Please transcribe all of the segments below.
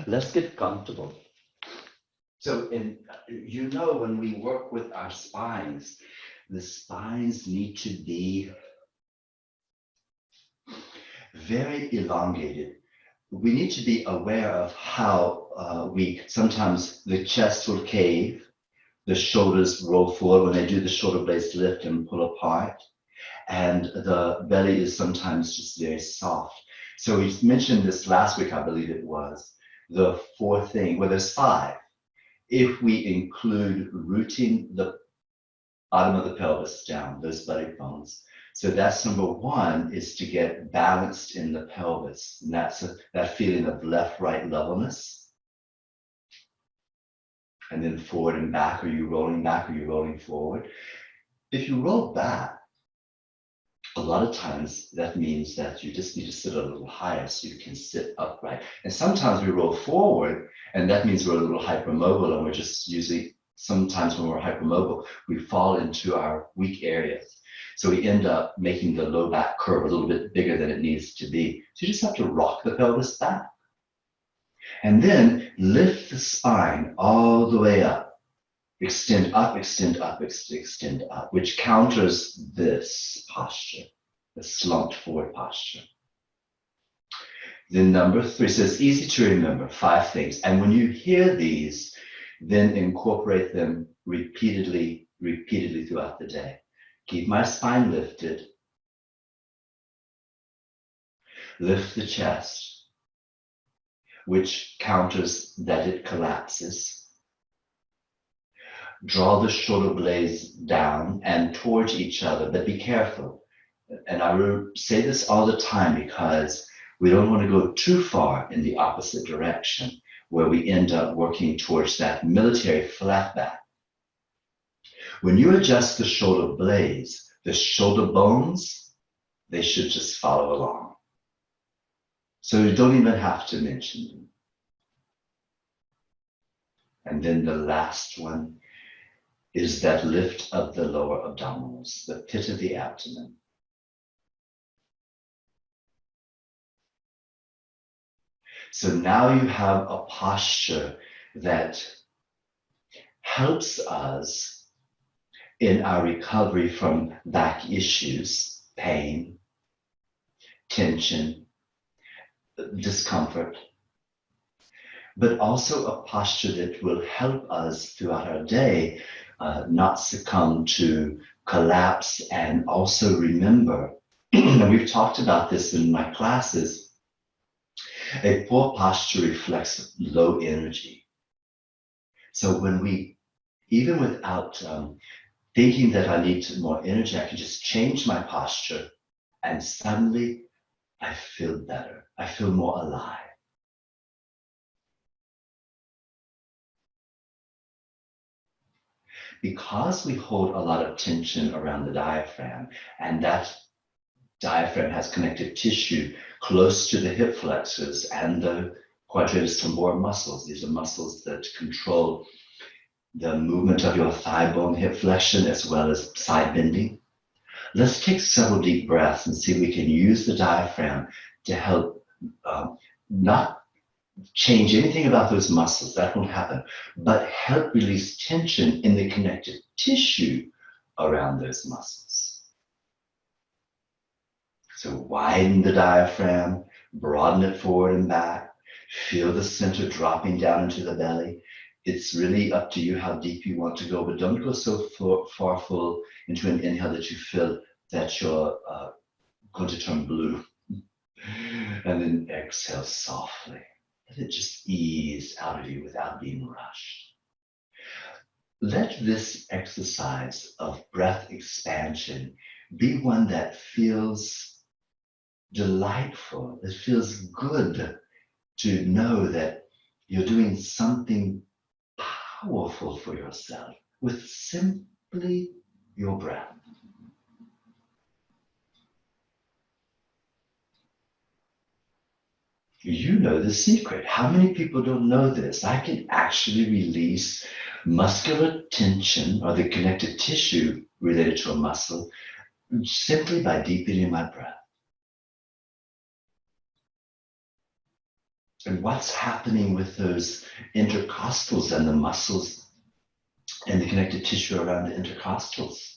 Let's get comfortable. So, when we work with our spines, the spines need to be very elongated. We need to be aware of how sometimes the chest will cave, the shoulders roll forward when they do the shoulder blades lift and pull apart, and the belly is sometimes just very soft. So we mentioned this last week, I believe it was, the fourth thing, well, there's five. If we include rooting the bottom of the pelvis down, those belly bones. So that's number one, is to get balanced in the pelvis. And that's that feeling of left-right levelness. And then forward and back. Are you rolling back? Are you rolling forward? If you roll back, a lot of times that means that you just need to sit a little higher so you can sit upright. And sometimes we roll forward, and that means we're a little hypermobile, and we're just usually, sometimes when we're hypermobile, we fall into our weak areas. So we end up making the low back curve a little bit bigger than it needs to be. So you just have to rock the pelvis back. And then lift the spine all the way up. Extend up, extend up, extend up, which counters this posture, the slumped forward posture. Then number three, so it's easy to remember, 5 things. And when you hear these, then incorporate them repeatedly throughout the day. Keep my spine lifted. Lift the chest, which counters that it collapses. Draw the shoulder blades down and towards each other, but be careful. And I will say this all the time because we don't want to go too far in the opposite direction where we end up working towards that military flat back. When you adjust the shoulder blades, the shoulder bones, they should just follow along. So you don't even have to mention them. And then the last one is that lift of the lower abdominals, the pit of the abdomen. So now you have a posture that helps us in our recovery from back issues, pain, tension, discomfort, but also a posture that will help us throughout our day not succumb to collapse, and also remember, and we've talked about this in my classes, a poor posture reflects low energy. So when we, even without thinking that I need more energy, I can just change my posture and suddenly I feel better. I feel more alive. Because we hold a lot of tension around the diaphragm, and that diaphragm has connective tissue close to the hip flexors and the quadratus femoris muscles. These are muscles that control the movement of your thigh bone hip flexion as well as side bending. Let's take several deep breaths and see if we can use the diaphragm to help not change anything about those muscles, that won't happen, but help release tension in the connective tissue around those muscles. So widen the diaphragm, broaden it forward and back, feel the center dropping down into the belly. It's really up to you how deep you want to go, but don't go so far full into an inhale that you feel that you're going to turn blue. And then exhale softly. Let it just ease out of you without being rushed. Let this exercise of breath expansion be one that feels delightful. It feels good to know that you're doing something powerful for yourself with simply your breath. You know the secret. How many people don't know this? I can actually release muscular tension or the connective tissue related to a muscle simply by deepening my breath. And what's happening with those intercostals and the muscles and the connective tissue around the intercostals?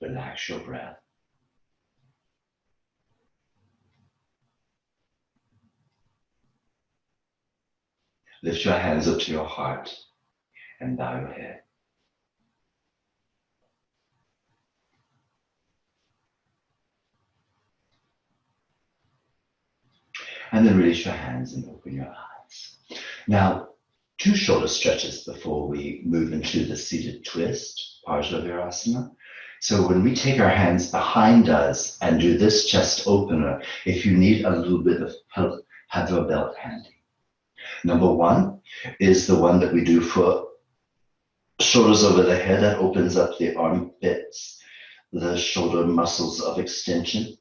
Relax your breath. Lift your hands up to your heart and bow your head. And then release your hands and open your eyes. Now, 2 shoulder stretches before we move into the seated twist, Parsva Virasana. So when we take our hands behind us and do this chest opener, if you need a little bit of help, have your belt handy. Number 1 is the one that we do for shoulders over the head. That opens up the armpits, the shoulder muscles of extension.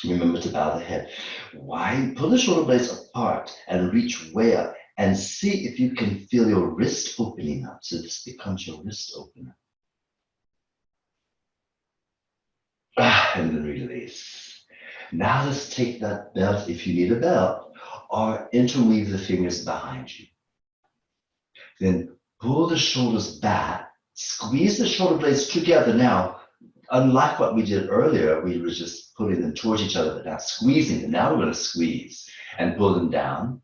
Remember to bow the head. Why? Pull the shoulder blades apart and reach way up and see if you can feel your wrist opening up. So this becomes your wrist opener. And then release. Now let's take that belt, if you need a belt, or interweave the fingers behind you. Then pull the shoulders back, squeeze the shoulder blades together. Now, unlike what we did earlier, we were just putting them towards each other, but now squeezing them. Now we're going to squeeze and pull them down.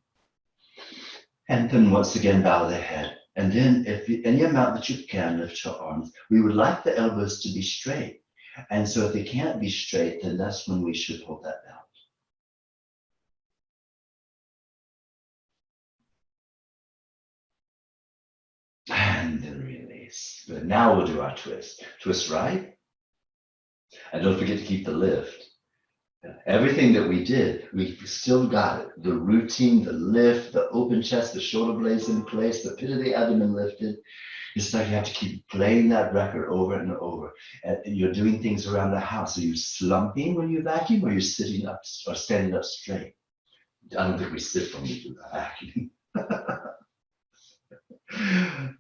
And then once again, bow the head. And then if any amount that you can, lift your arms. We would like the elbows to be straight. And so if they can't be straight, then that's when we should hold that belt. And then release. But now we'll do our twist. Twist right. And don't forget to keep the lift. Everything that we did, we still got it. The routine, the lift, the open chest, the shoulder blades in place, the pit of the abdomen lifted. It's like you have to keep playing that record over and over. And you're doing things around the house. Are you slumping when you vacuum, or you're sitting up or standing up straight? I don't think we sit when we do the vacuum.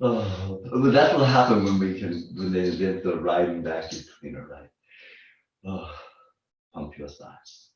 Oh, but that will happen when they invent the riding vacuum cleaner, right? Oh, pump your thighs.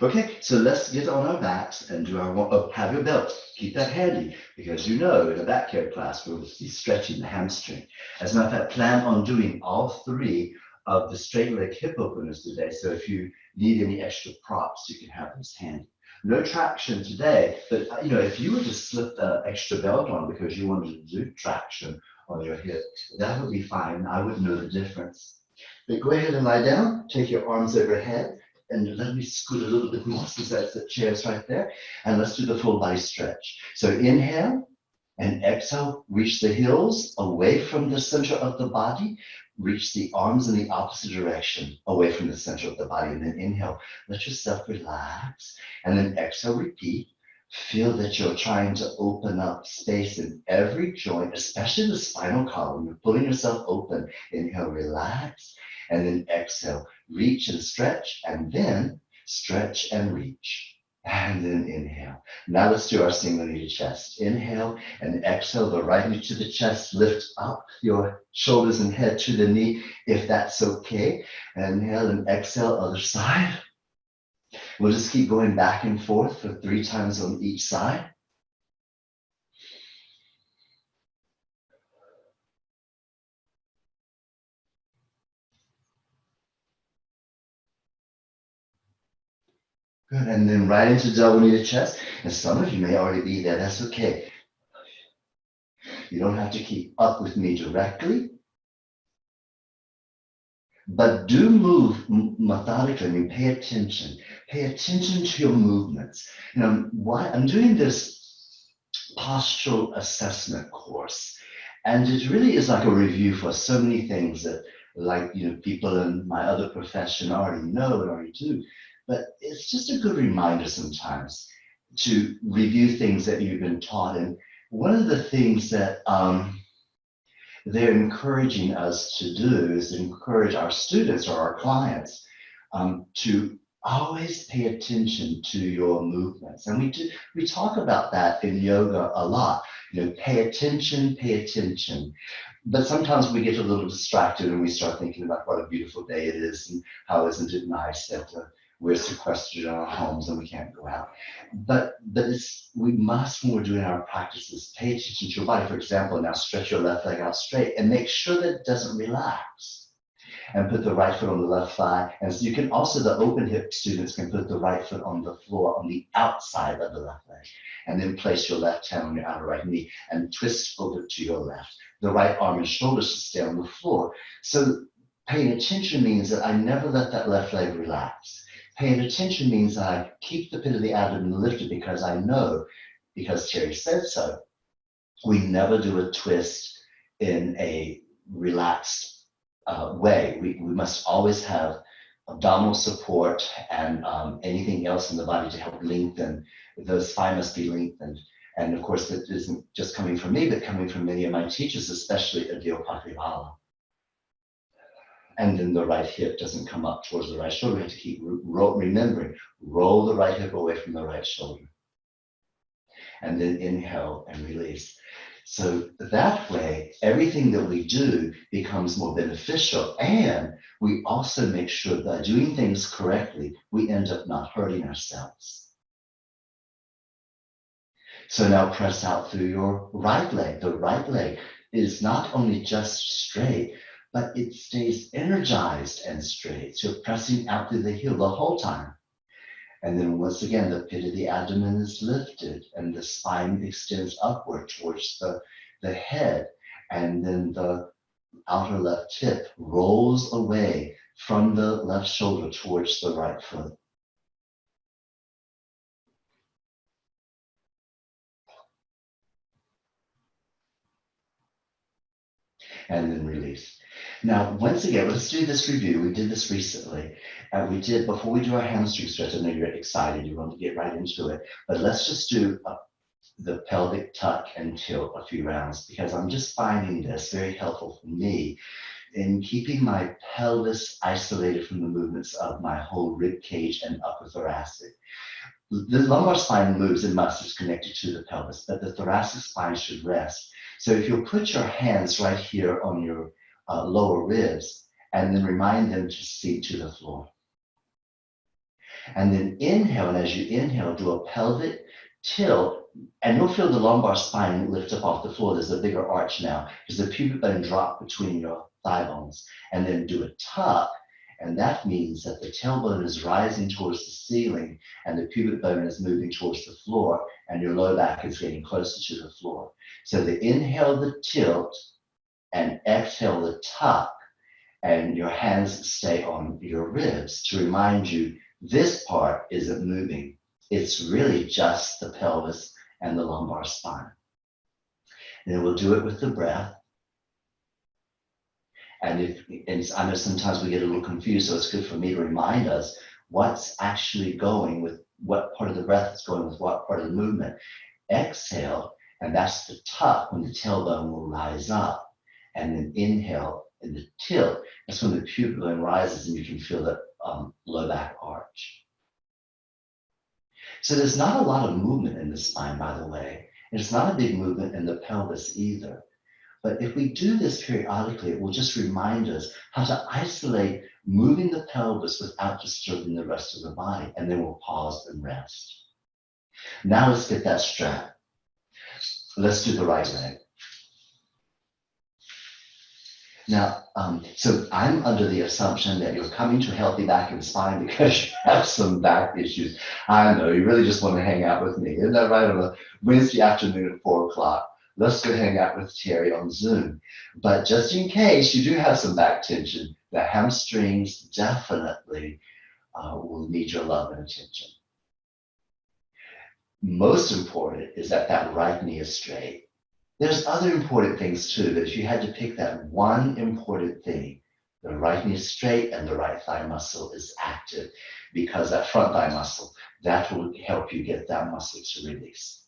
Okay, so let's get on our backs and do our have your belt. Keep that handy, because you know in a back care class we'll be stretching the hamstring. As a matter of fact, plan on doing all 3 of the straight leg hip openers today. So if you need any extra props, you can have those handy. No traction today, but if you were to slip the extra belt on because you wanted to do traction on your hip, that would be fine. I would know the difference. But go ahead and lie down, take your arms overhead, and let me scoot a little bit more since that's the chairs right there. And let's do the full body stretch. So inhale and exhale, reach the heels away from the center of the body, reach the arms in the opposite direction away from the center of the body. And then inhale, let yourself relax. And then exhale, repeat. Feel that you're trying to open up space in every joint, especially the spinal column. You're pulling yourself open. Inhale, relax. And then exhale, reach and stretch, and then stretch and reach. And then inhale. Now let's do our single knee to chest. Inhale and exhale, the right knee to the chest. Lift up your shoulders and head to the knee, if that's okay. Inhale and exhale, other side. We'll just keep going back and forth for 3 times on each side. Good, and then right into double knee to chest. And some of you may already be there, that's okay. You don't have to keep up with me directly, but do move methodically. I mean, pay attention. Pay attention to your movements. Why I'm doing this postural assessment course, And it really is like a review for so many things that, like, people in my other profession already know and already do. But it's just a good reminder sometimes to review things that you've been taught. And one of the things that they're encouraging us to do is encourage our students or our clients to always pay attention to your movements. And we talk about that in yoga a lot. Pay attention, pay attention. But sometimes we get a little distracted and we start thinking about what a beautiful day it is and how isn't it nice that we're sequestered in our homes and we can't go out. But we must, when we're doing our practices, pay attention to your body. For example, now stretch your left leg out straight and make sure that it doesn't relax. And put the right foot on the left thigh. And so you can also, the open hip students can put the right foot on the floor on the outside of the left leg. And then place your left hand on your outer right knee and twist over to your left. The right arm and shoulder should stay on the floor. So paying attention means that I never let that left leg relax. Paying attention means I keep the pit of the abdomen lifted because I know, because Terry said so, we never do a twist in a relaxed way. We must always have abdominal support and anything else in the body to help lengthen. The spine must be lengthened. And of course, that isn't just coming from me, but coming from many of my teachers, especially Adil Pakriwala. And then the right hip doesn't come up towards the right shoulder. We have to keep remembering, roll the right hip away from the right shoulder. And then inhale and release. So that way, everything that we do becomes more beneficial. And we also make sure that by doing things correctly, we end up not hurting ourselves. So now press out through your right leg. The right leg is not only just straight, but it stays energized and straight. So you're pressing out through the heel the whole time. And then once again, the pit of the abdomen is lifted and the spine extends upward towards the head. And then the outer left hip rolls away from the left shoulder towards the right foot. And then release. Now, once again, let's do this review. We did this recently. We did, before we do our hamstring stretch, I know you're excited, you want to get right into it, but let's just do the pelvic tuck and tilt a few rounds, because I'm just finding this very helpful for me in keeping my pelvis isolated from the movements of my whole rib cage and upper thoracic. The lumbar spine moves and must is connected to the pelvis, but the thoracic spine should rest. So if you'll put your hands right here on your lower ribs and then remind them to seat to the floor. And then inhale, and as you inhale, do a pelvic tilt, and you'll feel the lumbar spine lift up off the floor. There's a bigger arch now because the pubic bone dropped between your thigh bones. And then do a tuck, and that means that the tailbone is rising towards the ceiling and the pubic bone is moving towards the floor, and your low back is getting closer to the floor. So the inhale, the tilt, and exhale, the tuck, and your hands stay on your ribs to remind you this part isn't moving. It's really just the pelvis and the lumbar spine. And then we'll do it with the breath. And I know sometimes we get a little confused, so it's good for me to remind us what's actually going with what part of the breath is going with what part of the movement. Exhale, and that's the tuck when the tailbone will rise up. And then inhale in the tilt, that's when the pubic bone rises and you can feel the low back arch. So there's not a lot of movement in the spine, by the way. And it's not a big movement in the pelvis either. But if we do this periodically, it will just remind us how to isolate moving the pelvis without disturbing the rest of the body. And then we'll pause and rest. Now let's get that strap. Let's do the right leg. Now, so I'm under the assumption that you're coming to Healthy Back and Spine because you have some back issues. I know, you really just want to hang out with me. Isn't that right? On a Wednesday afternoon at 4 o'clock. Let's go hang out with Terry on Zoom. But just in case you do have some back tension, the hamstrings definitely will need your love and attention. Most important is that that right knee is straight. There's other important things too, but if you had to pick that one important thing, the right knee is straight and the right thigh muscle is active, because that front thigh muscle, that will help you get that muscle to release.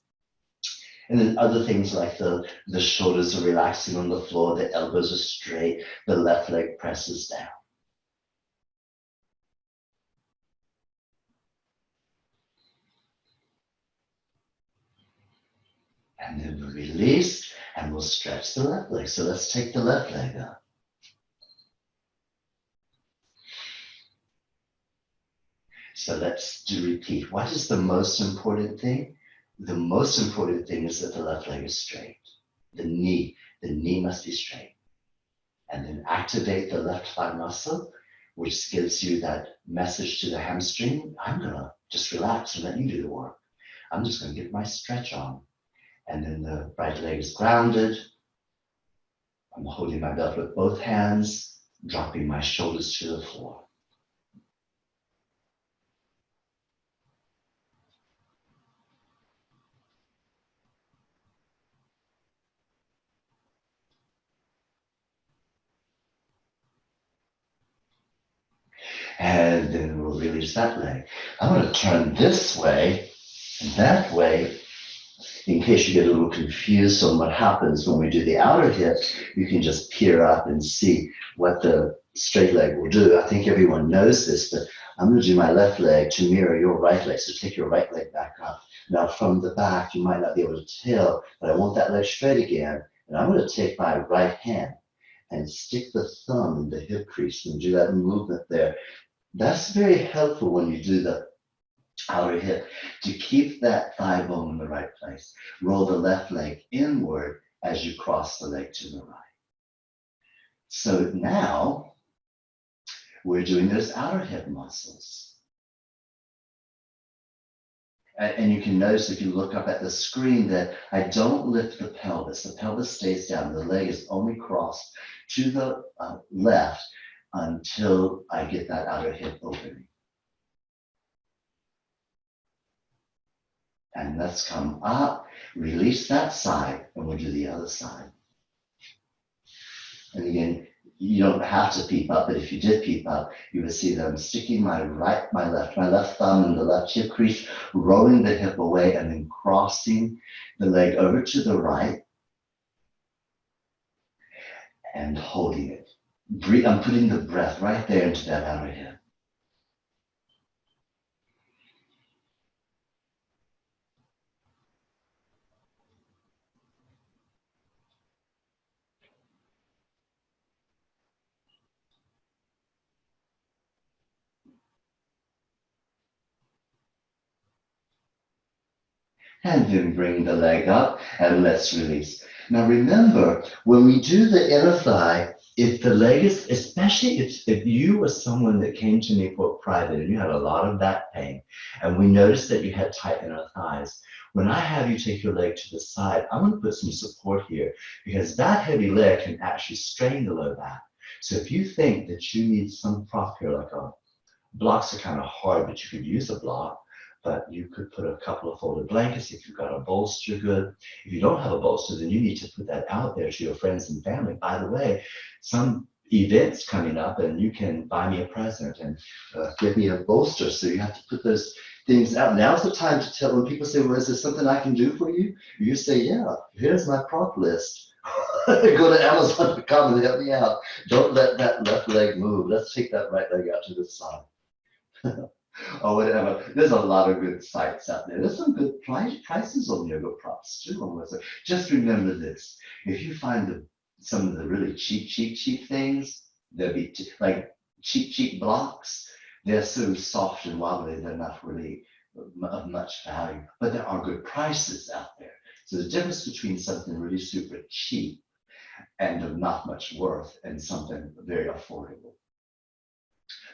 And then other things like the shoulders are relaxing on the floor, the elbows are straight, the left leg presses down. And then we'll release and we'll stretch the left leg. So let's take the left leg up. So let's repeat. What is the most important thing? The most important thing is that the left leg is straight. The knee must be straight. And then activate the left thigh muscle, which gives you that message to the hamstring. I'm gonna just relax and let you do the work. I'm just gonna get my stretch on. And then the right leg is grounded. I'm holding my belt with both hands, dropping my shoulders to the floor. And then we'll release that leg. I'm going to turn this way and that way in case you get a little confused on what happens when we do the outer hip. You can just peer up and see what the straight leg will do. I think everyone knows this, but I'm going to do my left leg to mirror your right leg. So take your right leg back up. Now from the back, you might not be able to tell, but I want that leg straight again. And I'm going to take my right hand and stick the thumb in the hip crease and do that movement there. That's very helpful when you do the outer hip to keep that thigh bone in the right place. Roll the left leg inward as you cross the leg to the right. So now we're doing those outer hip muscles. And you can notice if you look up at the screen that I don't lift the pelvis. The pelvis stays down. The leg is only crossed to the left until I get that outer hip opening. And let's come up, release that side, and we'll do the other side. And again, you don't have to peep up, but if you did peep up, you would see that I'm sticking my left thumb in the left hip crease, rolling the hip away, and then crossing the leg over to the right and holding it. I'm putting the breath right there into that outer hip. And then bring the leg up and let's release. Now remember, when we do the inner thigh, if the leg is, especially if you were someone that came to me for private and you had a lot of back pain, and we noticed that you had tight inner thighs, when I have you take your leg to the side, I'm going to put some support here because that heavy leg can actually strain the low back. So if you think that you need some prop here, like blocks are kind of hard, but you could use a block. But you could put a couple of folded blankets if you've got a bolster good. If you don't have a bolster, then you need to put that out there to your friends and family. By the way, some events coming up and you can buy me a present and give me a bolster. So you have to put those things out. Now's the time to tell when people say, well, is there something I can do for you? You say, yeah, here's my prop list. Go to Amazon.com and help me out. Don't let that left leg move. Let's take that right leg out to the side. Or whatever. There's a lot of good sites out there. There's some good prices on yoga props too. Just remember this: if you find some of the really cheap things, they'll be like cheap blocks. They're so soft and wobbly, they're not really of much value. But there are good prices out there. So the difference between something really super cheap and of not much worth and something very affordable.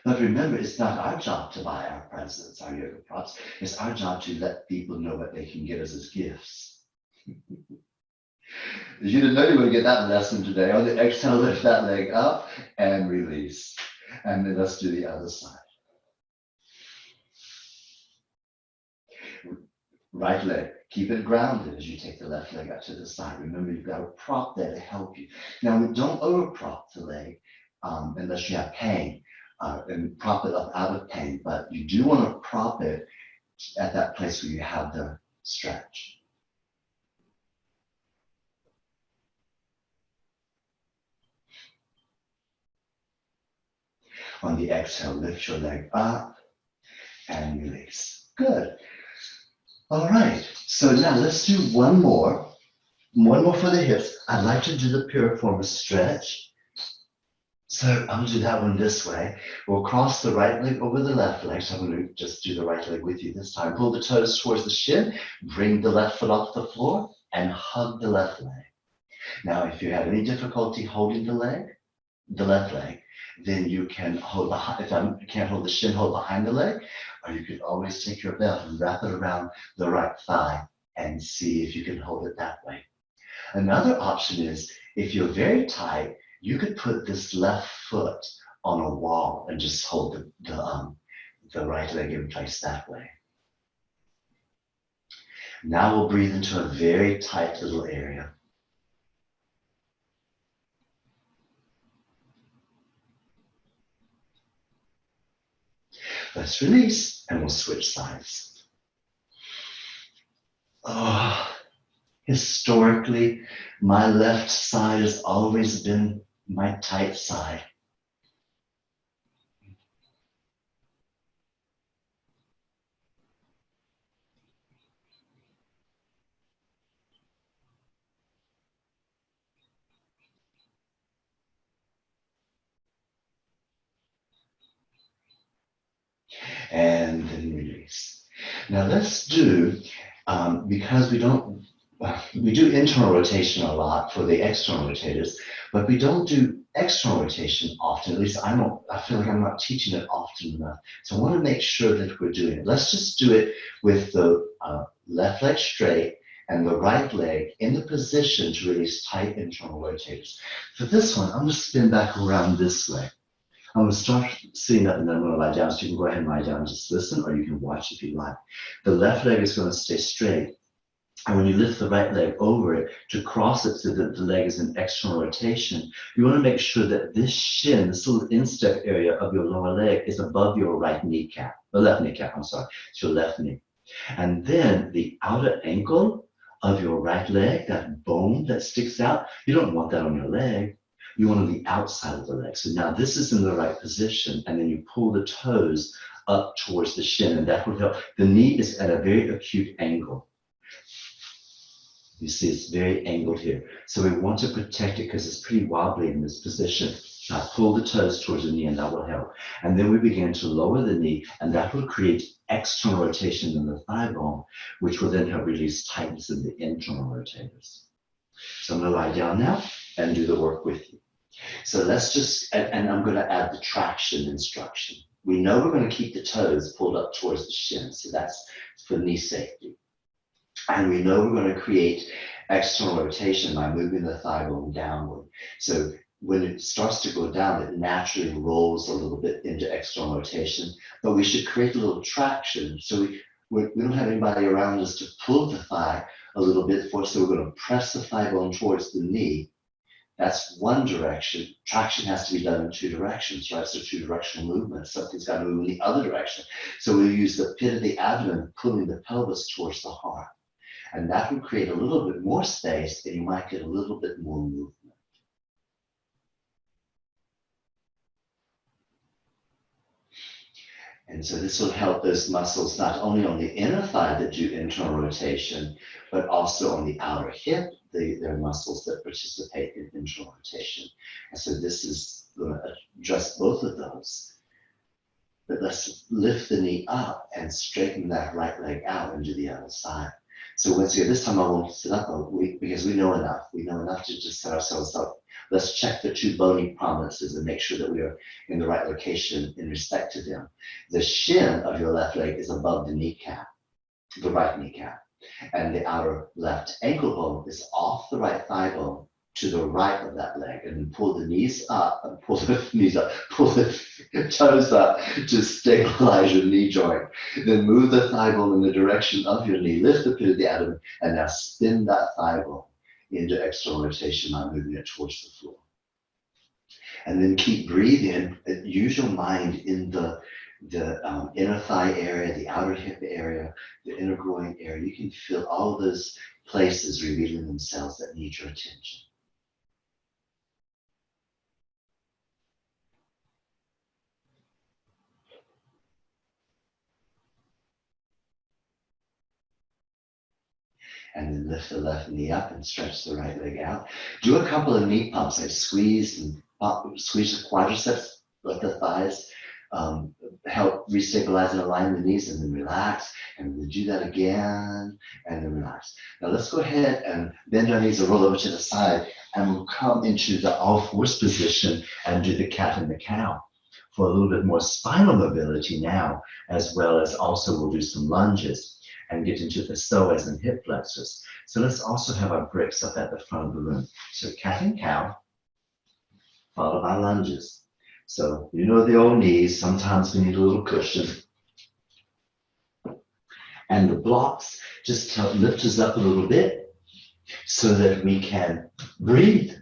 But remember, it's not our job to buy our presents, our yoga props. It's our job to let people know what they can get us as gifts. You didn't know you were going to get that lesson today. On the exhale, lift that leg up and release. And then let's do the other side. right leg. Keep it grounded as you take the left leg out to the side. Remember, you've got a prop there to help you. Now, we don't over prop the leg unless you have pain and prop it up out of pain, but you do want to prop it at that place where you have the stretch. On the exhale, lift your leg up and release. Good. All right, so now let's do one more for the hips. I'd like to do the piriformis stretch. So I'm gonna do that one this way. We'll cross the right leg over the left leg. So I'm gonna just do the right leg with you this time. Pull the toes towards the shin, bring the left foot off the floor and hug the left leg. Now, if you have any difficulty holding the left leg, then you can hold if I can't hold the shin, hold behind the leg, or you could always take your belt and wrap it around the right thigh and see if you can hold it that way. Another option is if you're very tight, you could put this left foot on a wall and just hold the right leg in place that way. Now we'll breathe into a very tight little area. Let's release and we'll switch sides. Oh, historically, my left side has always been my tight side. And then release. Now let's do, because we do internal rotation a lot for the external rotators, but we don't do external rotation often. At least I feel like I'm not teaching it often enough. So I want to make sure that we're doing it. Let's just do it with the left leg straight and the right leg in the position to release tight internal rotators. For this one, I'm going to spin back around this way. I'm going to start sitting up and then I'm going to lie down. So you can go ahead and lie down and just listen, or you can watch if you like. The left leg is going to stay straight. And when you lift the right leg over it to cross it so that the leg is in external rotation, you want to make sure that this shin, this little instep area of your lower leg is above your right kneecap, the left kneecap, I'm sorry, it's your left knee. And then the outer ankle of your right leg, that bone that sticks out, you don't want that on your leg. You want on the outside of the leg. So now this is in the right position, and then you pull the toes up towards the shin, and that will help. The knee is at a very acute angle. You see, it's very angled here. So we want to protect it because it's pretty wobbly in this position. Now pull the toes towards the knee and that will help. And then we begin to lower the knee and that will create external rotation in the thigh bone, which will then help release tightness in the internal rotators. So I'm going to lie down now and do the work with you. So let's just, and I'm going to add the traction instruction. We know we're going to keep the toes pulled up towards the shin. So that's for knee safety. And we know we're going to create external rotation by moving the thigh bone downward. So when it starts to go down, it naturally rolls a little bit into external rotation, but we should create a little traction. So we don't have anybody around us to pull the thigh a little bit for us. So we're going to press the thigh bone towards the knee. That's one direction. Traction has to be done in two directions, right? So two directional movement. Something's got to move in the other direction. So we use the pit of the abdomen pulling the pelvis towards the heart. And that will create a little bit more space and you might get a little bit more movement. And so this will help those muscles not only on the inner thigh that do internal rotation, but also on the outer hip. They're muscles that participate in internal rotation. And so this is going to address both of those. But let's lift the knee up and straighten that right leg out into the other side. So once again, this time I won't sit up because we know enough. We know enough to just set ourselves up. Let's check the two bony prominences and make sure that we are in the right location in respect to them. The shin of your left leg is above the kneecap, the right kneecap, and the outer left ankle bone is off the right thigh bone to the right of that leg, and then pull the knees up, and pull the knees up, pull the toes up to stabilize your knee joint. Then move the thigh bone in the direction of your knee, lift the pit of the abdomen, and now spin that thigh bone into external rotation by moving it towards the floor. And then keep breathing. Use your mind in the inner thigh area, the outer hip area, the inner groin area. You can feel all those places revealing themselves that need your attention. And then lift the left knee up and stretch the right leg out. Do a couple of knee pumps, like squeeze and squeeze the quadriceps, let the thighs help restabilize and align the knees, and then relax, and then do that again, and then relax. Now let's go ahead and bend our knees and roll over to the side, and we'll come into the all fours position and do the cat and the cow for a little bit more spinal mobility now, as well as also we'll do some lunges and get into the psoas and hip flexors. So let's also have our bricks up at the front of the room. So cat and cow, followed by lunges. So you know the old knees, sometimes we need a little cushion. And the blocks just help lift us up a little bit so that we can breathe.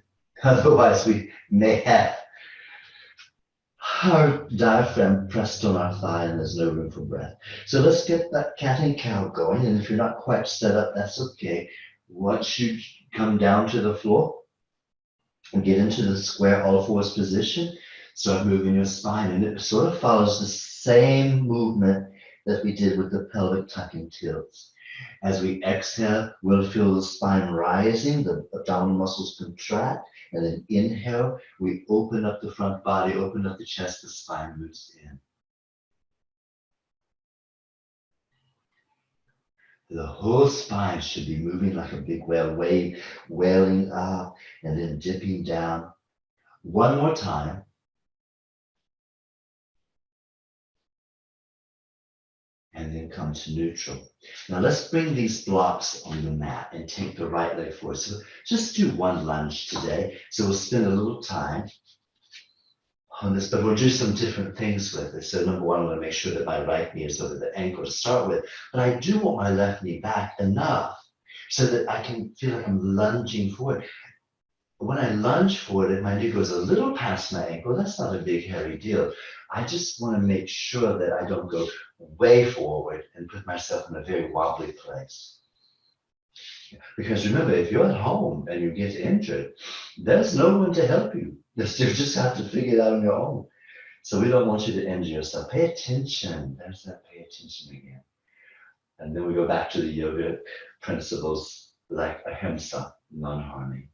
Otherwise we may have our diaphragm pressed on our thigh and there's no room for breath. So let's get that cat and cow going. And if you're not quite set up, that's okay. Once you come down to the floor and get into the square all fours position, start moving your spine. And it sort of follows the same movement that we did with the pelvic tucking tilts. As we exhale, we'll feel the spine rising, the abdominal muscles contract, and then inhale, we open up the front body, open up the chest, the spine moves in. The whole spine should be moving like a big whale, wailing up and then dipping down. One more time. And then come to neutral. Now let's bring these blocks on the mat and take the right leg forward. So just do one lunge today. So we'll spend a little time on this, but we'll do some different things with it. So number one, I want to make sure that my right knee is over the ankle to start with, but I do want my left knee back enough so that I can feel like I'm lunging forward. When I lunge forward and my knee goes a little past my ankle, that's not a big hairy deal. I just want to make sure that I don't go way forward and put myself in a very wobbly place. Because remember, if you're at home and you get injured, there's no one to help you. You just have to figure it out on your own. So we don't want you to injure yourself. Pay attention. There's that pay attention again. And then we go back to the yoga principles like ahimsa, non-harming.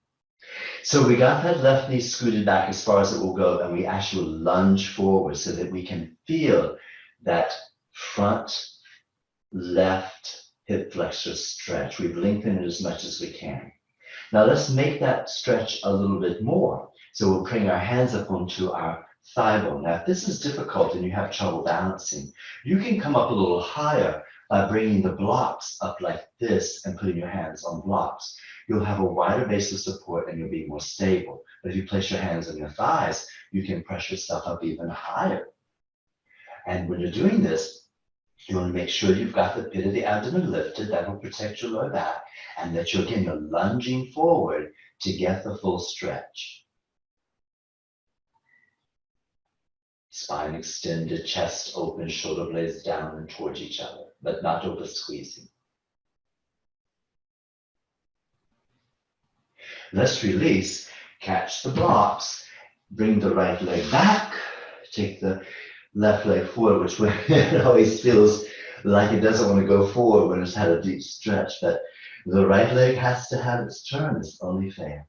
So we got that left knee scooted back as far as it will go, and we actually lunge forward so that we can feel that front left hip flexor stretch. We've lengthened it as much as we can. Now let's make that stretch a little bit more. So we'll bring our hands up onto our thigh bone. Now if this is difficult and you have trouble balancing, you can come up a little higher by bringing the blocks up like this and putting your hands on blocks. You'll have a wider base of support and you'll be more stable. But if you place your hands on your thighs, you can press yourself up even higher. And when you're doing this, you want to make sure you've got the pit of the abdomen lifted. That will protect your lower back. And that you're lunging forward to get the full stretch. Spine extended, chest open, shoulder blades down and towards each other, but not over squeezing. Let's release, catch the blocks, bring the right leg back, take the left leg forward, which it always feels like it doesn't want to go forward when it's had a deep stretch, but the right leg has to have its turn. It's only fair.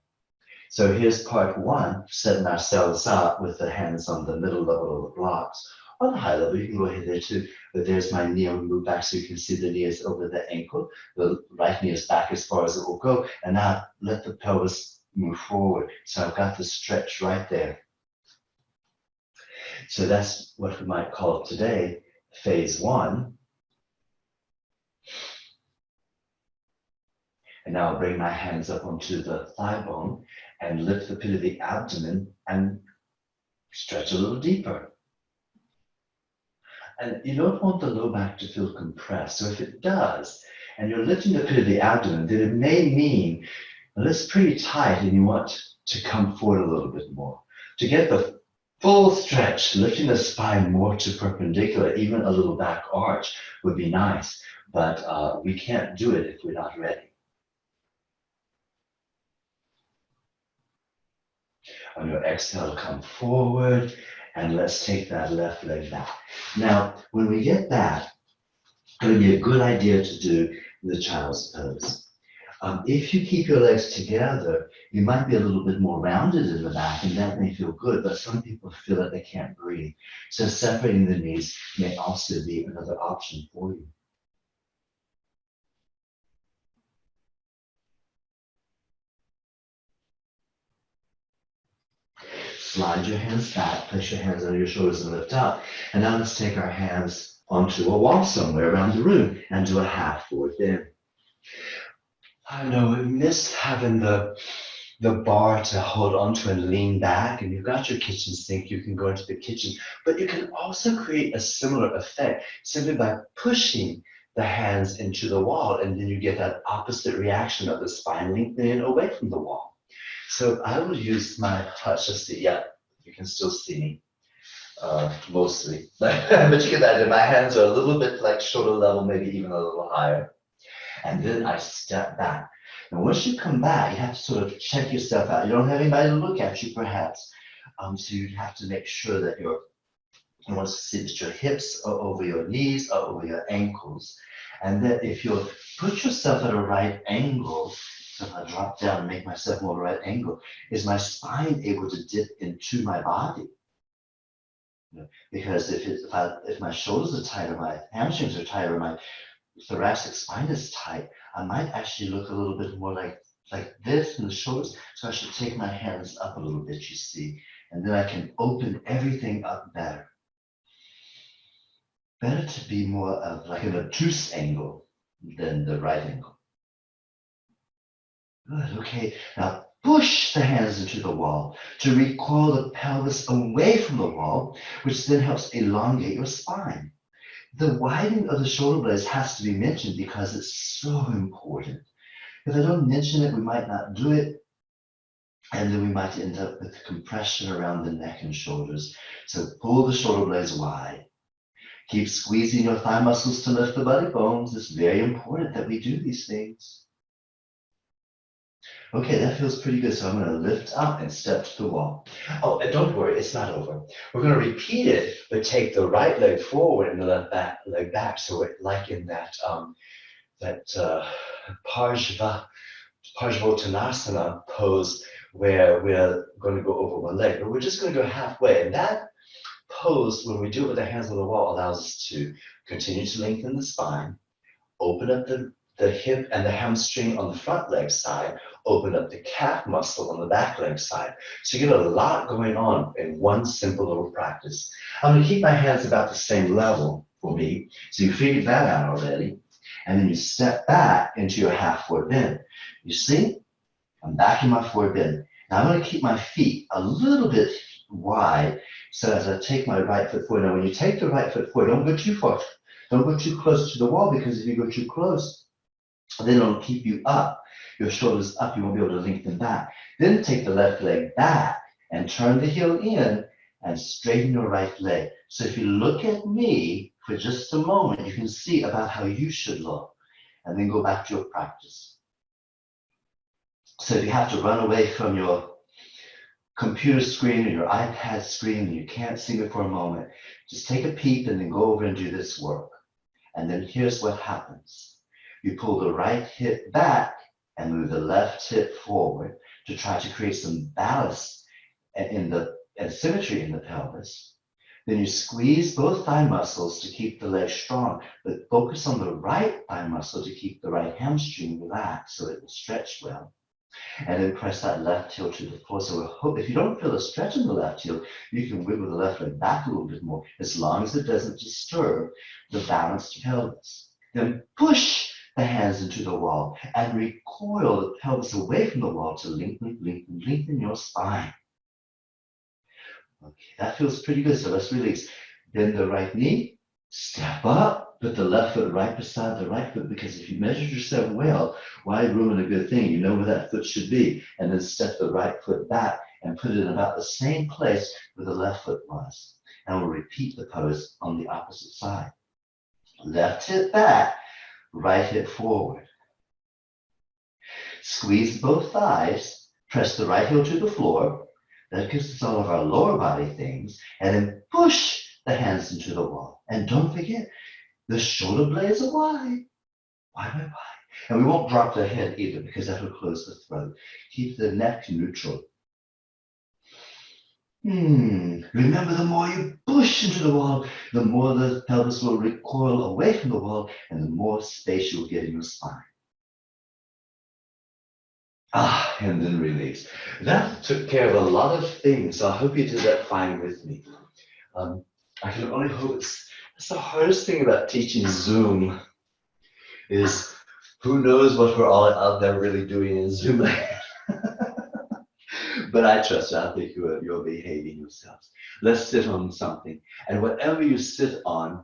So here's part one, setting ourselves up with the hands on the middle level of the blocks. On the high level, you can go ahead there too, but there's my knee. I'll move back so you can see the knee is over the ankle. The right knee is back as far as it will go. And now let the pelvis move forward. So I've got the stretch right there. So that's what we might call today phase one. And now I'll bring my hands up onto the thigh bone and lift the pit of the abdomen and stretch a little deeper. And you don't want the low back to feel compressed. So if it does, and you're lifting the pit of the abdomen, then it may mean that it's pretty tight and you want to come forward a little bit more. To get the full stretch, lifting the spine more to perpendicular, even a little back arch would be nice, but we can't do it if we're not ready. On your exhale, come forward, and let's take that left leg back. Now, when we get that, it would be a good idea to do the child's pose. If you keep your legs together, you might be a little bit more rounded in the back, and that may feel good, but some people feel that they can't breathe. So separating the knees may also be another option for you. Slide your hands back, place your hands under your shoulders and lift up. And now let's take our hands onto a wall somewhere around the room and do a half forward bend. I know we miss having the bar to hold onto and lean back, and you've got your kitchen sink, you can go into the kitchen, but you can also create a similar effect simply by pushing the hands into the wall, and then you get that opposite reaction of the spine lengthening away from the wall. So I will use my touch to see, yeah, you can still see me, mostly, but you can imagine my hands are a little bit like shoulder level, maybe even a little higher. And then I step back. And once you come back, you have to sort of check yourself out. You don't have anybody to look at you, perhaps. So you have to make sure that you want to see that your hips are over your knees, are over your ankles. And that if you put yourself at a right angle, so if I drop down and make myself more right angle, is my spine able to dip into my body? Because if my shoulders are tight, or my hamstrings are tight, or my thoracic spine is tight, I might actually look a little bit more like this in the shoulders. So I should take my hands up a little bit, you see, and then I can open everything up better. Better to be more of like an obtuse angle than the right angle. Good, okay. Now push the hands into the wall to recoil the pelvis away from the wall, which then helps elongate your spine. The widening of the shoulder blades has to be mentioned because it's so important. If I don't mention it, we might not do it, and then we might end up with compression around the neck and shoulders. So pull the shoulder blades wide. Keep squeezing your thigh muscles to lift the belly bones. It's very important that we do these things. Okay, that feels pretty good. So I'm going to lift up and step to the wall. Oh, and don't worry, it's not over. We're going to repeat it, but take the right leg forward and the left leg back. So we're like in that Parsvottanasana pose where we're going to go over one leg, but we're just going to go halfway. And that pose, when we do it with the hands on the wall, allows us to continue to lengthen the spine, open up the hip and the hamstring on the front leg side, open up the calf muscle on the back leg side. So you get a lot going on in one simple little practice. I'm going to keep my hands about the same level for me. So you figured that out already. And then you step back into your half forward bend. You see? I'm back in my forward bend. Now I'm going to keep my feet a little bit wide. So as I take my right foot forward, now when you take the right foot forward, don't go too far. Don't go too close to the wall, because if you go too close, then it'll keep you up. Your shoulders up, you won't be able to lengthen back. Then take the left leg back and turn the heel in and straighten your right leg. So if you look at me for just a moment, you can see about how you should look, and then go back to your practice. So if you have to run away from your computer screen or your iPad screen and you can't see it for a moment, just take a peek and then go over and do this work. And then here's what happens. You pull the right hip back and move the left hip forward to try to create some balance and symmetry in the pelvis. Then you squeeze both thigh muscles to keep the leg strong, but focus on the right thigh muscle to keep the right hamstring relaxed so it will stretch well. And then press that left heel to the floor. So if you don't feel a stretch in the left heel, you can wiggle the left leg back a little bit more, as long as it doesn't disturb the balanced pelvis. Then push the hands into the wall and recoil the pelvis away from the wall to lengthen your spine. Okay, that feels pretty good. So let's release. Bend the right knee, step up, put the left foot right beside the right foot, because if you measured yourself well, why ruin a good thing? You know where that foot should be. And then step the right foot back and put it in about the same place where the left foot was. And we'll repeat the pose on the opposite side. Left hip back, right hip forward. Squeeze both thighs, press the right heel to the floor. That gives us all of our lower body things. And then push the hands into the wall. And don't forget, the shoulder blades are wide. Wide. And we won't drop the head either, because that will close the throat. Keep the neck neutral. Remember, the more you push into the wall, the more the pelvis will recoil away from the wall, and the more space you'll get in your spine. And then release. That took care of a lot of things. So I hope you did that fine with me. I can only hope it's the hardest thing about teaching Zoom is who knows what we're all out there really doing in Zoom. But I trust you. I think you're behaving yourselves. Let's sit on something. And whatever you sit on,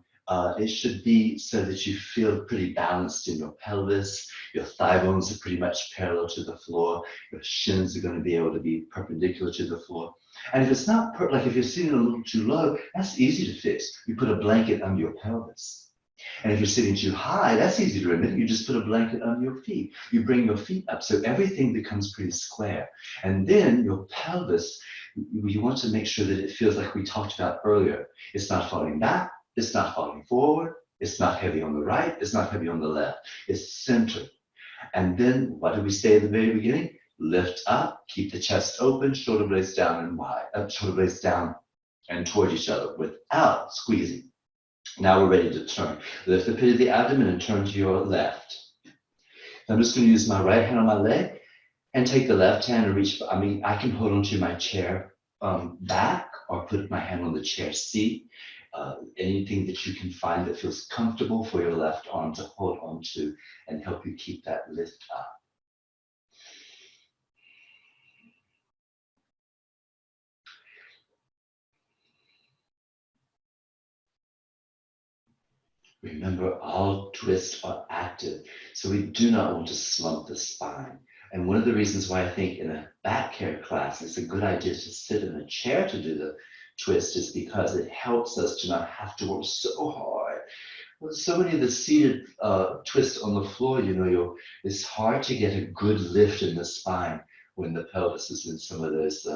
it should be so that you feel pretty balanced in your pelvis. Your thigh bones are pretty much parallel to the floor. Your shins are going to be able to be perpendicular to the floor. And if it's not, like if you're sitting a little too low, that's easy to fix. You put a blanket under your pelvis. And if you're sitting too high, that's easy to remove. You just put a blanket under your feet. You bring your feet up, so everything becomes pretty square. And then your pelvis, you want to make sure that it feels like we talked about earlier. It's not falling back, it's not falling forward, it's not heavy on the right, it's not heavy on the left. It's centered. And then what did we say at the very beginning? Lift up, keep the chest open, shoulder blades down and wide, shoulder blades down and toward each other without squeezing. Now we're ready to turn. Lift the pit of the abdomen and turn to your left. I'm just going to use my right hand on my leg and take the left hand and reach. I can hold onto my chair back or put my hand on the chair seat. Anything that you can find that feels comfortable for your left arm to hold onto and help you keep that lift up. Remember, all twists are active, so we do not want to slump the spine. And one of the reasons why I think in a back care class it's a good idea to sit in a chair to do the twist is because it helps us to not have to work so hard. Well, so many of the seated twists on the floor, it's hard to get a good lift in the spine when the pelvis is in some of those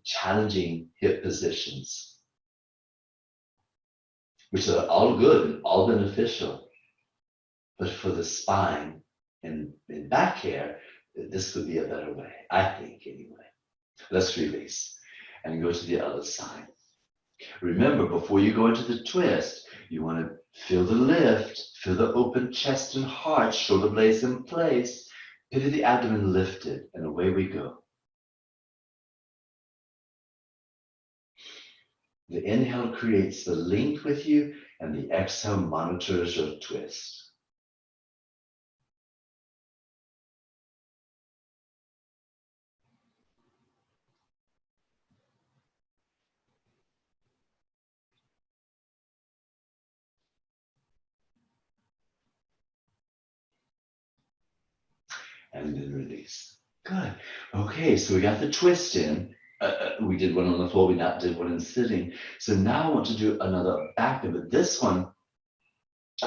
challenging hip positions, which are all good and all beneficial. But for the spine and in back care, this would be a better way, I think, anyway. Let's release and go to the other side. Remember, before you go into the twist, you want to feel the lift, feel the open chest and heart, shoulder blades in place, pit of the abdomen lifted, and away we go. The inhale creates the link with you, and the exhale monitors your twist. And then release. Good. Okay, so we got the twist in. We did one on the floor, we not did one in sitting. So now I want to do another back bend, but this one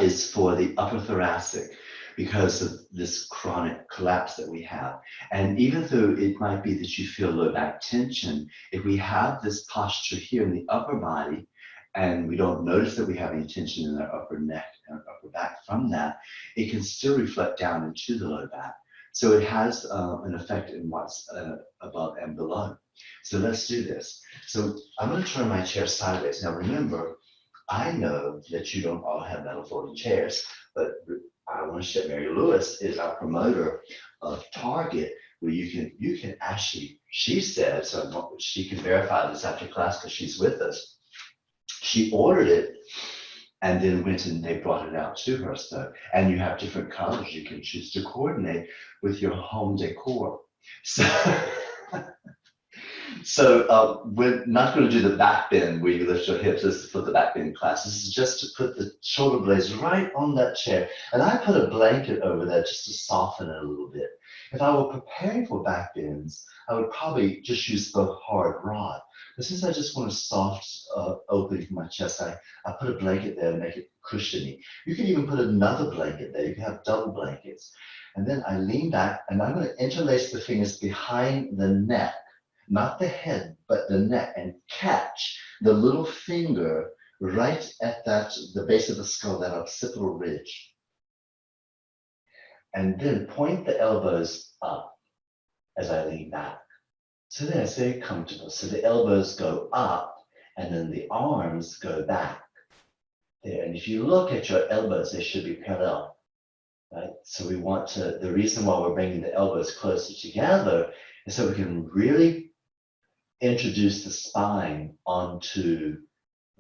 is for the upper thoracic because of this chronic collapse that we have. And even though it might be that you feel low back tension, if we have this posture here in the upper body, and we don't notice that we have any tension in our upper neck and our upper back from that, it can still reflect down into the low back. So it has an effect in what's above and below. So let's do this. So I'm going to turn my chair sideways. Now remember, I know that you don't all have metal folding chairs, but I want to share Mary Lewis is our promoter of Target, where you can actually, she said, so she can verify this after class because she's with us. She ordered it and then went and they brought it out to her. So, and you have different colors you can choose to coordinate with your home decor. So, we're not going to do the back bend where you lift your hips. This is for the back bend class. This is just to put the shoulder blades right on that chair. And I put a blanket over there just to soften it a little bit. If I were preparing for back bends, I would probably just use the hard rod. But since I just want a soft opening for my chest, I put a blanket there to make it cushiony. You can even put another blanket there. You can have double blankets. And then I lean back and I'm going to interlace the fingers behind the neck, not the head, but the neck, and catch the little finger right at the base of the skull, that occipital ridge. And then point the elbows up as I lean back. So that's very comfortable. So the elbows go up and then the arms go back there. And if you look at your elbows, they should be parallel, right? So we want to, the reason why we're bringing the elbows closer together is so we can really introduce the spine onto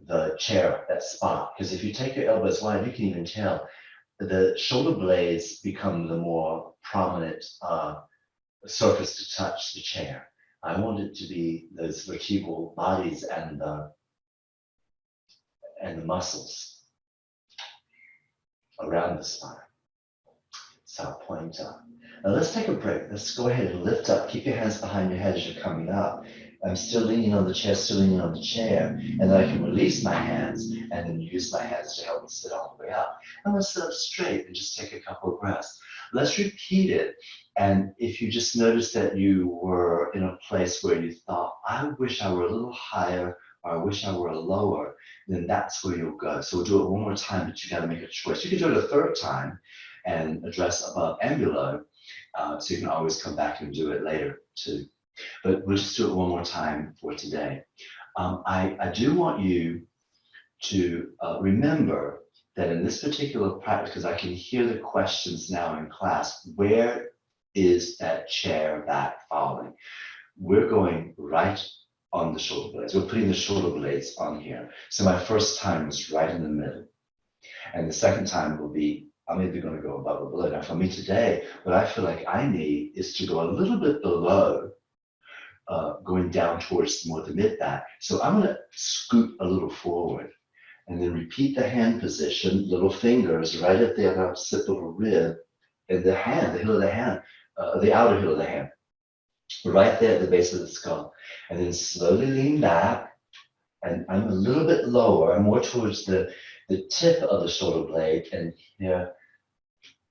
the chair, that spot. Because if you take your elbows wide, you can even tell the shoulder blades become the more prominent surface to touch the chair. I want it to be those vertebral bodies and the muscles around the spine. So I'll point up. Now let's take a break. Let's go ahead and lift up. Keep your hands behind your head as you're coming up. I'm still leaning on the chair, and then I can release my hands and then use my hands to help me sit all the way up. I'm going to sit up straight and just take a couple of breaths. Let's repeat it. And if you just notice that you were in a place where you thought, I wish I were a little higher, or I wish I were lower, then that's where you'll go. So we'll do it one more time, but you got to make a choice. You can do it a third time and address above and below. So you can always come back and do it later too. But we'll just do it one more time for today. I do want you to remember that in this particular practice, because I can hear the questions now in class, where is that chair back falling? We're going right on the shoulder blades. We're putting the shoulder blades on here. So my first time was right in the middle. And the second time will be, I'm either going to go above or below. Now for me today, what I feel like I need is to go a little bit below, going down towards more the mid back. So I'm going to scoot a little forward and then repeat the hand position, little fingers right at the occipital rib, and the hand, the heel of the hand, the outer heel of the hand, right there at the base of the skull. And then slowly lean back, and I'm a little bit lower, I'm more towards the tip of the shoulder blade, and here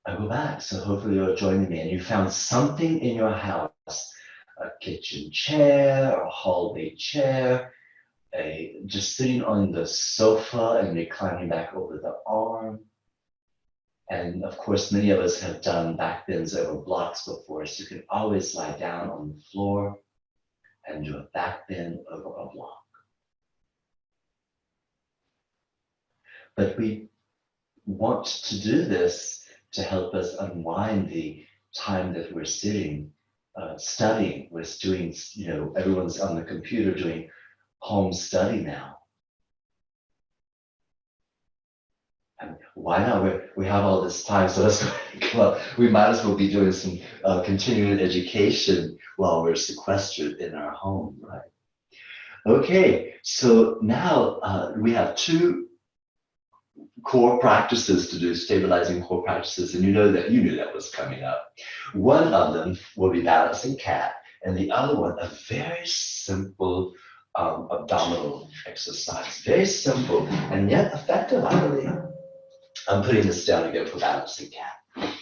I go back. So hopefully you're joining me and you found something in your house, a kitchen chair, a hallway chair, just sitting on the sofa and reclining back over the arm. And of course, many of us have done back bends over blocks before, so you can always lie down on the floor and do a back bend over a block. But we want to do this to help us unwind the time that we're sitting, studying. We're doing, everyone's on the computer doing home study now. And why not? We have all this time, so let's go and come up. We might as well be doing some continuing education while we're sequestered in our home, right? Okay, so now we have two core practices to do, stabilizing core practices, and you knew that was coming up. One of them will be balancing cat, and the other one, a very simple abdominal exercise. Very simple and yet effective, I believe. I'm putting this down again for balancing cat.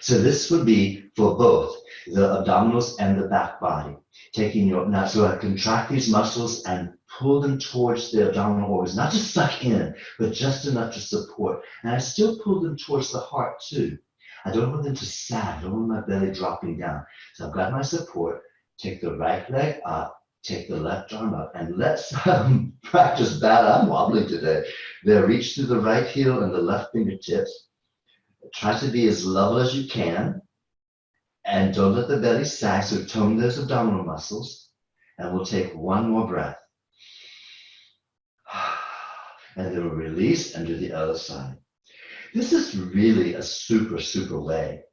So this would be for both the abdominals and the back body. Taking so I contract these muscles and pull them towards the abdominal organs, not to suck in, but just enough to support. And I still pull them towards the heart too. I don't want them to sag, I don't want my belly dropping down. So I've got my support, take the right leg up, take the left arm up, and let's practice that. I'm wobbling today. There, reach through the right heel and the left fingertips. Try to be as level as you can, and don't let the belly sag, so tone those abdominal muscles. And we'll take one more breath. and then we'll release and do the other side. This is really a super, super way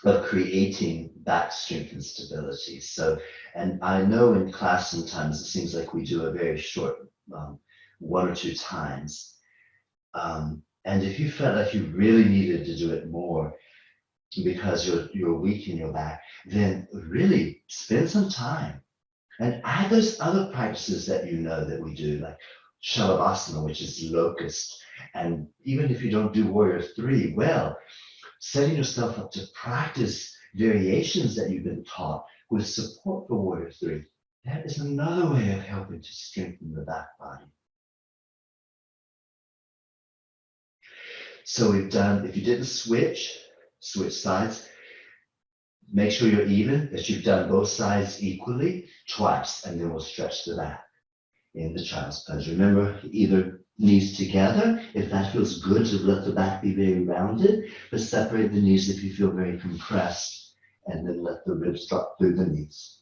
of creating back strength and stability. So, and I know in class sometimes it seems like we do a very short, one or two times. And if you felt like you really needed to do it more because you're weak in your back, then really spend some time and add those other practices that you know that we do, like Shavasana, which is locust. And even if you don't do Warrior Three, well, setting yourself up to practice variations that you've been taught with support for Warrior Three. That is another way of helping to strengthen the back body. So we've done, if you didn't switch sides, make sure you're even, that you've done both sides equally twice, and then we'll stretch the back in the child's pose. Remember, either knees together, if that feels good, to let the back be very rounded, but separate the knees if you feel very compressed, and then let the ribs drop through the knees.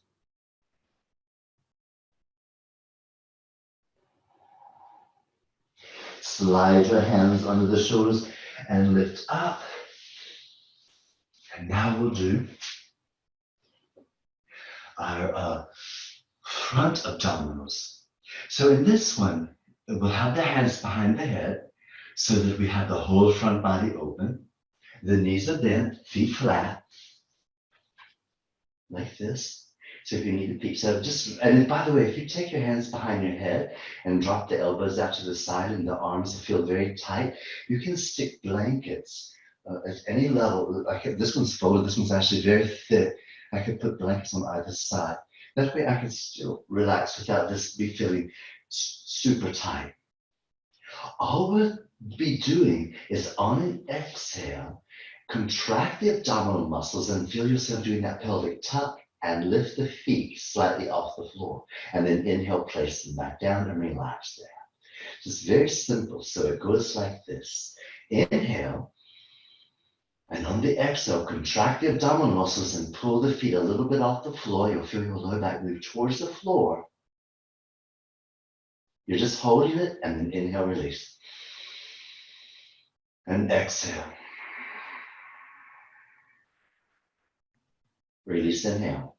Slide your hands under the shoulders and lift up. And now we'll do our front abdominals. So in this one, we'll have the hands behind the head so that we have the whole front body open. The knees are bent, feet flat, like this. So if you need to peek, so just, and by the way, if you take your hands behind your head and drop the elbows out to the side and the arms feel very tight, you can stick blankets at any level. This one's folded, this one's actually very thick. I could put blankets on either side. That way I can still relax without this be feeling super tight. All we'll be doing is on an exhale, contract the abdominal muscles and feel yourself doing that pelvic tuck and lift the feet slightly off the floor. And then inhale, place them back down and relax there. Just very simple. So it goes like this. Inhale. And on the exhale, contract the abdominal muscles and pull the feet a little bit off the floor. You'll feel your lower back move towards the floor. You're just holding it and then inhale, release. And exhale. Release, inhale.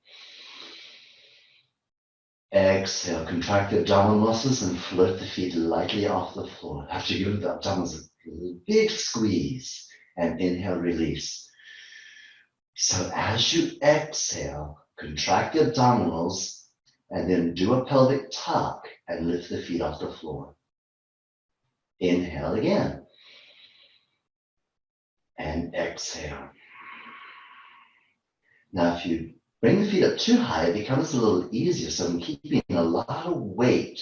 Exhale, contract the abdominal muscles and float the feet lightly off the floor. After you give the abdominals a big squeeze and inhale, release. So as you exhale, contract the abdominals and then do a pelvic tuck and lift the feet off the floor. Inhale again. And exhale. Now, if you bring the feet up too high, it becomes a little easier. So I'm keeping a lot of weight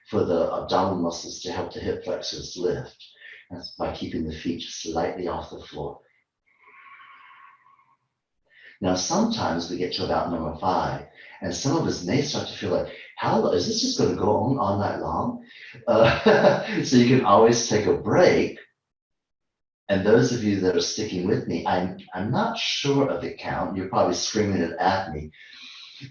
for the abdominal muscles to help the hip flexors lift. That's by keeping the feet slightly off the floor. Now, sometimes we get to about number 5, and some of us may start to feel like, how is this just going to go on all night long? So you can always take a break. And those of you that are sticking with me, I'm not sure of the count. You're probably screaming it at me.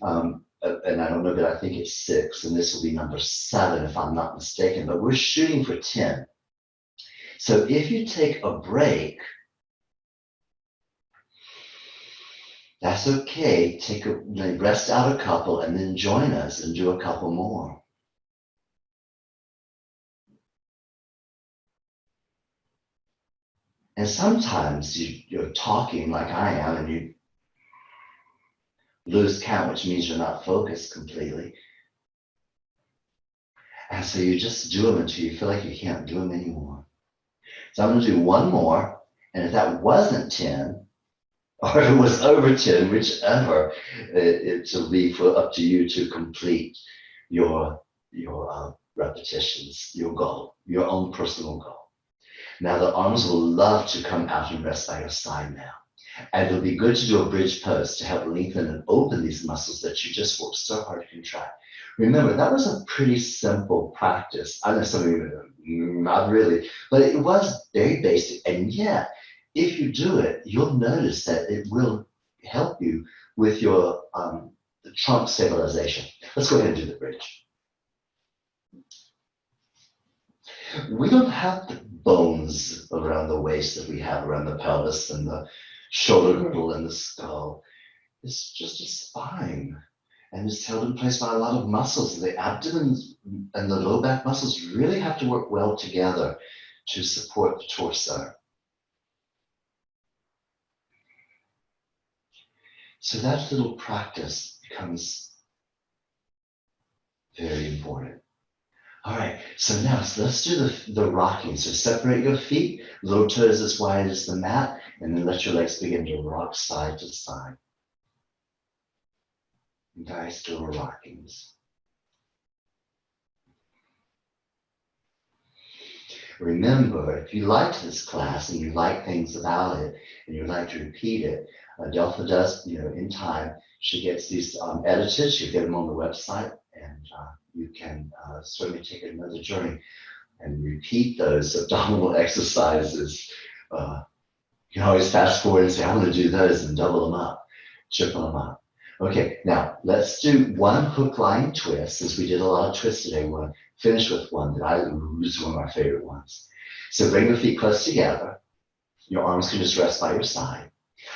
And I don't know, but I think it's 6, and this will be number 7 if I'm not mistaken, but we're shooting for 10. So if you take a break, that's okay. Rest out a couple and then join us and do a couple more. And sometimes you're talking like I am and you lose count, which means you're not focused completely. And so you just do them until you feel like you can't do them anymore. So I'm going to do one more. And if that wasn't 10, or it was over 10, whichever, it'll be up to you to complete your repetitions, your goal, your own personal goal. Now the arms will love to come out and rest by your side now. And it'll be good to do a bridge pose to help lengthen and open these muscles that you just worked so hard to contract. Remember, that was a pretty simple practice. I know some of you, not really, but it was very basic. And yet, if you do it, you'll notice that it will help you with your trunk stabilization. Let's go ahead and do the bridge. We don't have the bones around the waist that we have around the pelvis and the shoulder girdle and the skull. It's just a spine. And it's held in place by a lot of muscles. The abdomen and the low back muscles really have to work well together to support the torso. So that little practice becomes very important. All right, so now let's do the rocking. So separate your feet, little toes as wide as the mat, and then let your legs begin to rock side to side. Nice little rockings. Remember, if you liked this class and you like things about it and you'd like to repeat it, Delpha does, in time, she gets these edited, she'll get them on the website, and you can certainly take another journey and repeat those abdominal exercises. You can always fast forward and say, I want to do those and double them up, triple them up. Okay, now let's do one hook line twist. Since we did a lot of twists today, we want to finish with one that is one of my favorite ones. So bring your feet close together. Your arms can just rest by your side.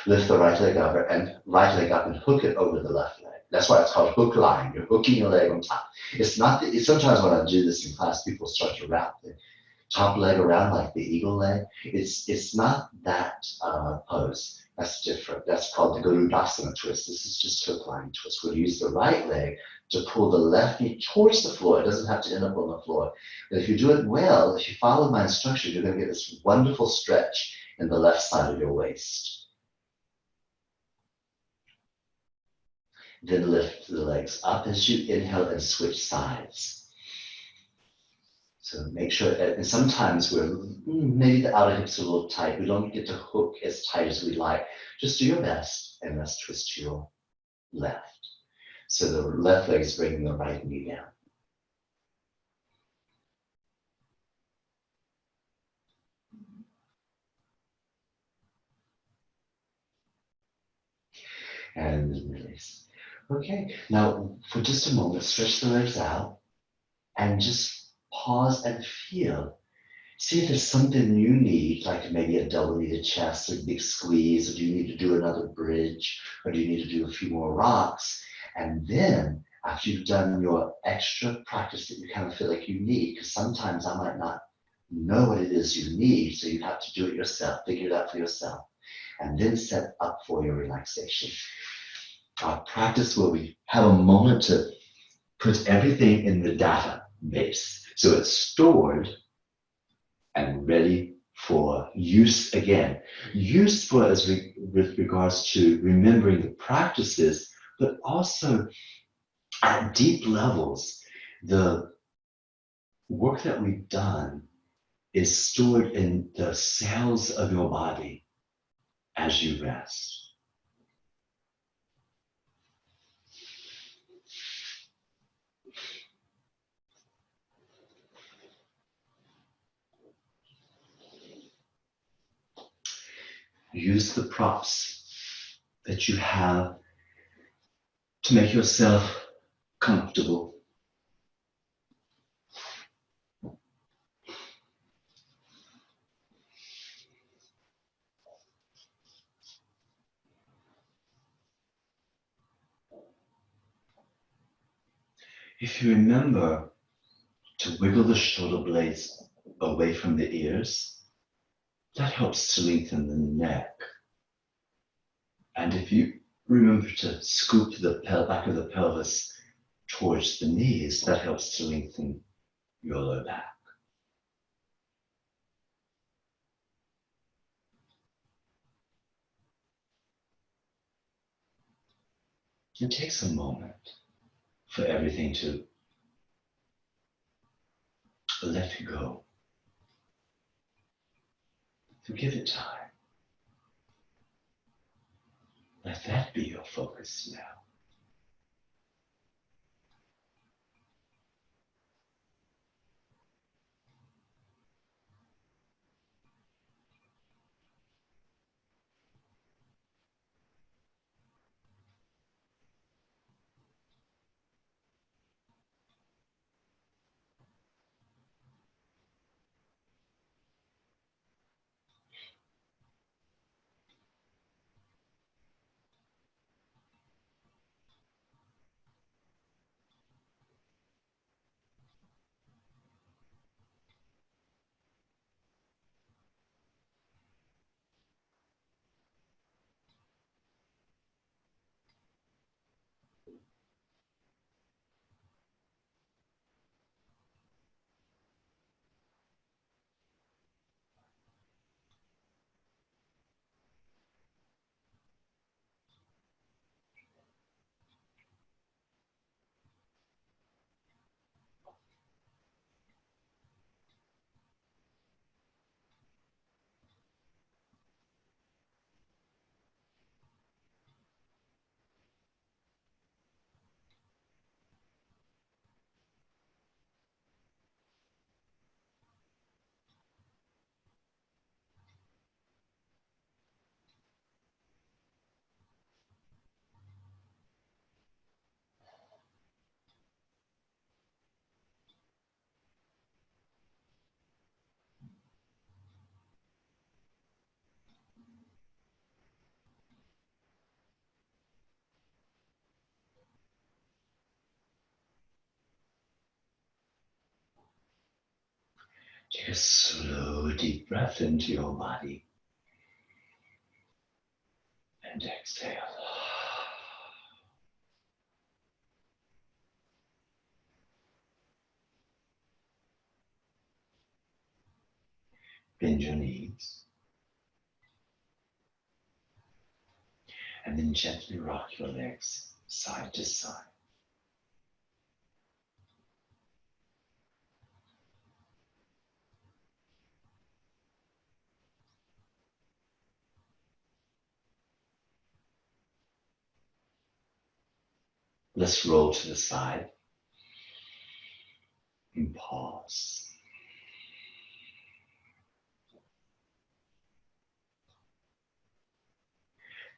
Lift the right leg up and hook it over the left leg. That's why it's called hook line. You're hooking your leg on top. It's not. Sometimes when I do this in class, people start to wrap the top leg around like the eagle leg. It's not that pose. That's different. That's called the Garudasana twist. This is just hook line twist. We'll use the right leg to pull the left knee towards the floor. It doesn't have to end up on the floor. But if you do it well, if you follow my instructions, you're going to get this wonderful stretch in the left side of your waist. Then lift the legs up as you inhale and switch sides. So make sure, and sometimes maybe the outer hips are a little tight. We don't get to hook as tight as we'd like. Just do your best and let's twist to your left. So the left leg is bringing the right knee down. And then release. Okay, now for just a moment, stretch the legs out and just pause and feel. See if there's something you need, like maybe a double kneaded chest, a big squeeze, or do you need to do another bridge, or do you need to do a few more rocks? And then after you've done your extra practice that you kind of feel like you need, because sometimes I might not know what it is you need, so you have to do it yourself, figure it out for yourself, and then set up for your relaxation. Our practice where we have a moment to put everything in the database. So it's stored and ready for use again. Use for with regards to remembering the practices, but also at deep levels, the work that we've done is stored in the cells of your body as you rest. Use the props that you have to make yourself comfortable. If you remember to wiggle the shoulder blades away from the ears, that helps to lengthen the neck. And if you remember to scoop the back of the pelvis towards the knees, that helps to lengthen your low back. It takes a moment for everything to let go. So give it time. Let that be your focus now. Take a slow, deep breath into your body and exhale. Bend your knees and then gently rock your legs side to side. Let's roll to the side and pause.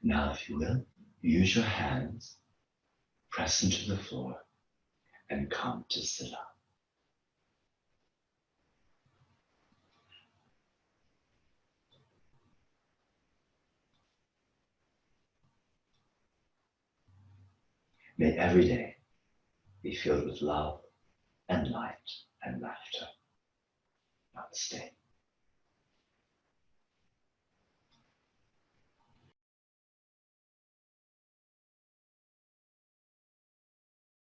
Now, if you will, use your hands, press into the floor, and come to sit up. May every day be filled with love and light and laughter. Namaste.